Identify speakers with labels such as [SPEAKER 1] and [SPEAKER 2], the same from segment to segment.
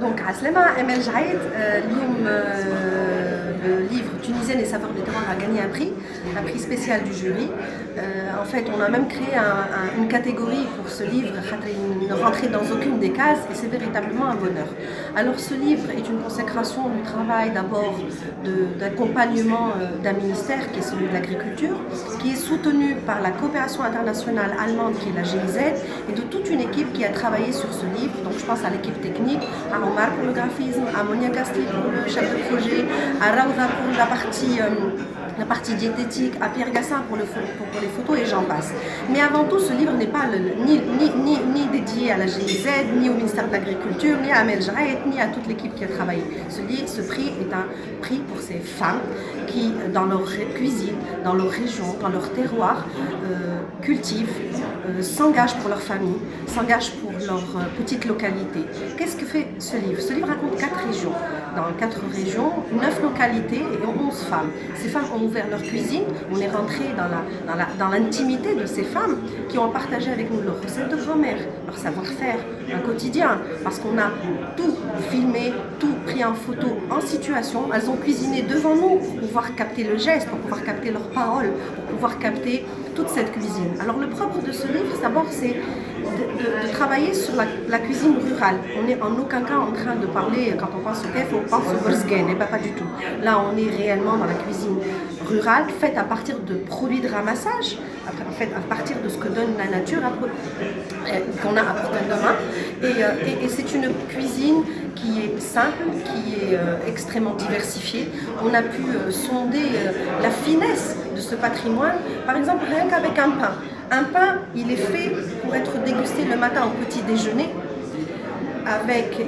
[SPEAKER 1] Donc, Aslema Emel Jaïd, le livre Tunisienne et saveurs du terroir a gagné un prix spécial du jury. En fait, on a même créé une catégorie pour ce livre, ne rentrer dans aucune des cases, et c'est véritablement un bonheur. Alors, ce livre est une consécration du travail d'abord d'accompagnement d'un ministère qui est celui de l'agriculture, qui est soutenu par la coopération internationale allemande qui est la GIZ, et de toute une équipe qui a travaillé sur ce livre. Donc, je pense à l'équipe technique, à Omar pour le graphisme, à Monia Gastli pour le chef de projet, à Raouda pour la partie diététique, à Pierre Gassin pour les photos et j'en passe. Mais avant tout, ce livre n'est pas ni dédié à la GIZ, ni au ministère de l'Agriculture, ni à Amel Jaïd, ni à toute l'équipe qui a travaillé. Ce prix est un prix pour ces femmes qui, dans leur cuisine, dans leur région, dans leur terroir, cultivent, s'engagent pour leur famille, s'engagent pour leur petite localité. Qu'est-ce que fait ce livre? Ce livre raconte 4 régions. Dans 4 régions, 9 localités et 11 femmes. Ces femmes ont ouvert leur cuisine, on est rentré dans l'intimité de ces femmes qui ont partagé avec nous leurs recettes de grand-mère, leur savoir-faire, leur quotidien, parce qu'on a tout filmé, tout pris en photo, en situation. Elles ont cuisiné devant nous pour pouvoir capter le geste, pour pouvoir capter leurs paroles, pour pouvoir capter toute cette cuisine. Alors le propre de ce livre, d'abord, c'est de travailler sur la cuisine rurale. On n'est en aucun cas en train de parler, quand on pense au kef, on pense au brzgen, et pas du tout. Là, on est réellement dans la cuisine rurale, faite à partir de produits de ramassage, faite à partir de ce que donne la nature, qu'on a à portée de main. Et c'est une cuisine qui est simple, qui est extrêmement diversifiée. On a pu sonder la finesse de ce patrimoine, par exemple rien qu'avec un pain. Un pain, il est fait pour être dégusté le matin au petit déjeuner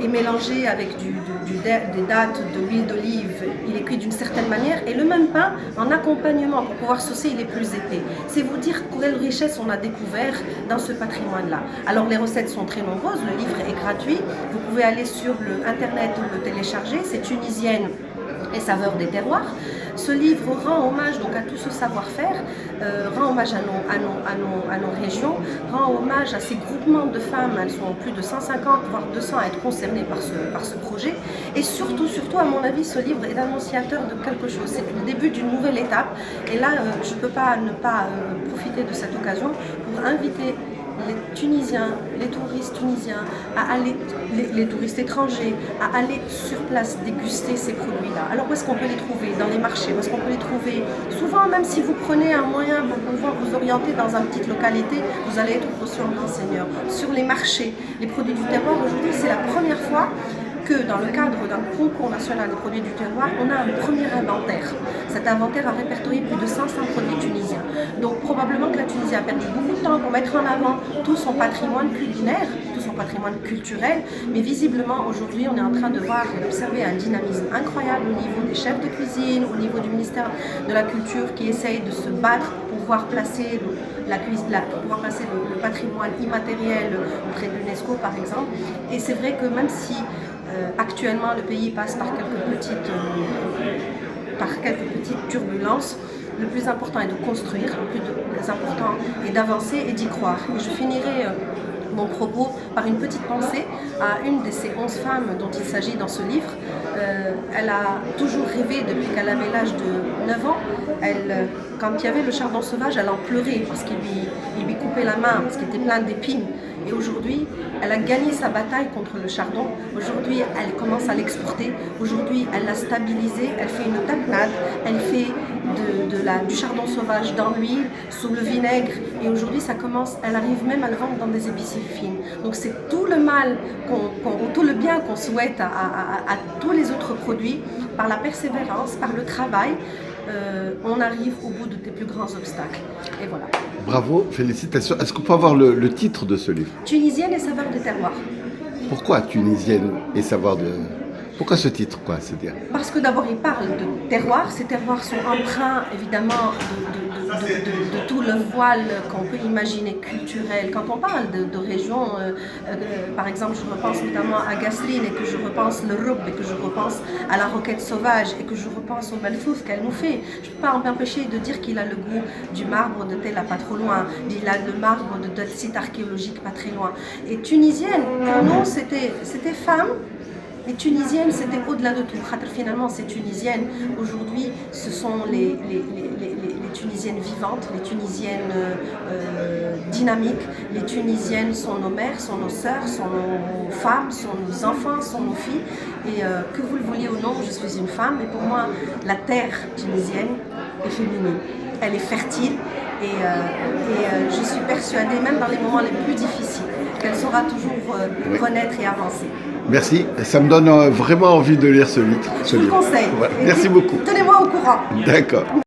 [SPEAKER 1] et mélangé avec des dattes, de l'huile d'olive. Il est cuit d'une certaine manière et le même pain, en accompagnement pour pouvoir saucer, il est plus épais. C'est vous dire quelle richesse on a découvert dans ce patrimoine-là. Alors les recettes sont très nombreuses, le livre est gratuit. Vous pouvez aller sur internet le télécharger, c'est Tunisienne et saveurs des terroirs. Ce livre rend hommage donc à tout ce savoir-faire, rend hommage à nos régions, rend hommage à ces groupements de femmes, elles sont plus de 150 voire 200 à être concernées par ce projet. Et surtout à mon avis, ce livre est annonciateur de quelque chose, c'est le début d'une nouvelle étape. Et là, je ne peux pas ne pas profiter de cette occasion pour inviter les Tunisiens, les touristes tunisiens, les touristes étrangers, à aller sur place déguster ces produits-là. Alors où est-ce qu'on peut les trouver? Dans les marchés, où est-ce qu'on peut les trouver? Souvent, même si vous prenez un moyen pour pouvoir vous orienter dans une petite localité, vous allez être reçu en enseigneur. Sur les marchés, les produits du terroir, aujourd'hui, c'est la première fois que dans le cadre d'un concours national des produits du terroir, on a un premier inventaire. Cet inventaire a répertorié plus de 500 produits tunisiens. Donc probablement que la Tunisie a perdu beaucoup de temps pour mettre en avant tout son patrimoine culinaire, tout son patrimoine culturel, mais visiblement aujourd'hui on est en train de voir et d'observer un dynamisme incroyable au niveau des chefs de cuisine, au niveau du ministère de la Culture qui essaye de se battre pour pouvoir placer le patrimoine immatériel auprès de l'UNESCO par exemple. Et c'est vrai que même si actuellement, le pays passe par quelques petites turbulences. Le plus important est de construire, le plus important est d'avancer et d'y croire. Et je finirai mon propos par une petite pensée à une de ces 11 femmes dont il s'agit dans ce livre. Elle a toujours rêvé depuis qu'elle avait l'âge de 9 ans. Quand il y avait le chardon sauvage, elle en pleurait parce qu'il lui coupait la main, parce qu'il était plein d'épines. Et aujourd'hui, elle a gagné sa bataille contre le chardon. Aujourd'hui, elle commence à l'exporter. Aujourd'hui, elle l'a stabilisé. Elle fait une tapenade. Elle fait du chardon sauvage dans l'huile, sous le vinaigre. Et aujourd'hui, elle arrive même à le vendre dans des épiceries fines. Donc c'est tout le mal, tout le bien qu'on souhaite à tous les autres produits, par la persévérance, par le travail. On arrive au bout des plus grands obstacles. Et voilà.
[SPEAKER 2] Bravo, félicitations. Est-ce qu'on peut avoir le titre de ce livre?
[SPEAKER 1] Tunisienne et saveurs de terroir.
[SPEAKER 2] Pourquoi Tunisienne et saveurs de... Pourquoi ce titre, quoi, c'est-à-dire?
[SPEAKER 1] Parce que d'abord, il parle de terroirs. Ces terroirs sont empreints, évidemment, de tout le voile qu'on peut imaginer culturel. Quand on parle de régions, par exemple, je repense notamment à Gasseline et que je repense le roub et que je repense à la roquette sauvage et que je repense au malfouf qu'elle nous fait. Je ne peux pas m'empêcher de dire qu'il a le goût du marbre de Tella pas trop loin, il a le marbre de site archéologique pas très loin. Et tunisienne, pour nous, c'était femme Mais tunisienne, c'était au-delà de tout. Finalement, c'est tunisienne. Aujourd'hui, ce sont les Tunisiennes vivantes, les Tunisiennes dynamiques. Les Tunisiennes sont nos mères, sont nos sœurs, sont nos femmes, sont nos enfants, sont nos filles. Et que vous le vouliez ou non, je suis une femme. Et pour moi, la terre tunisienne est féminine. Elle est fertile. Et je suis persuadée, même dans les moments les plus difficiles, qu'elle saura toujours renaître et avancer.
[SPEAKER 2] Merci, ça me donne vraiment envie de lire ce livre.
[SPEAKER 1] Je vous le conseille.
[SPEAKER 2] Voilà. Merci beaucoup.
[SPEAKER 1] Tenez-moi au courant.
[SPEAKER 2] D'accord.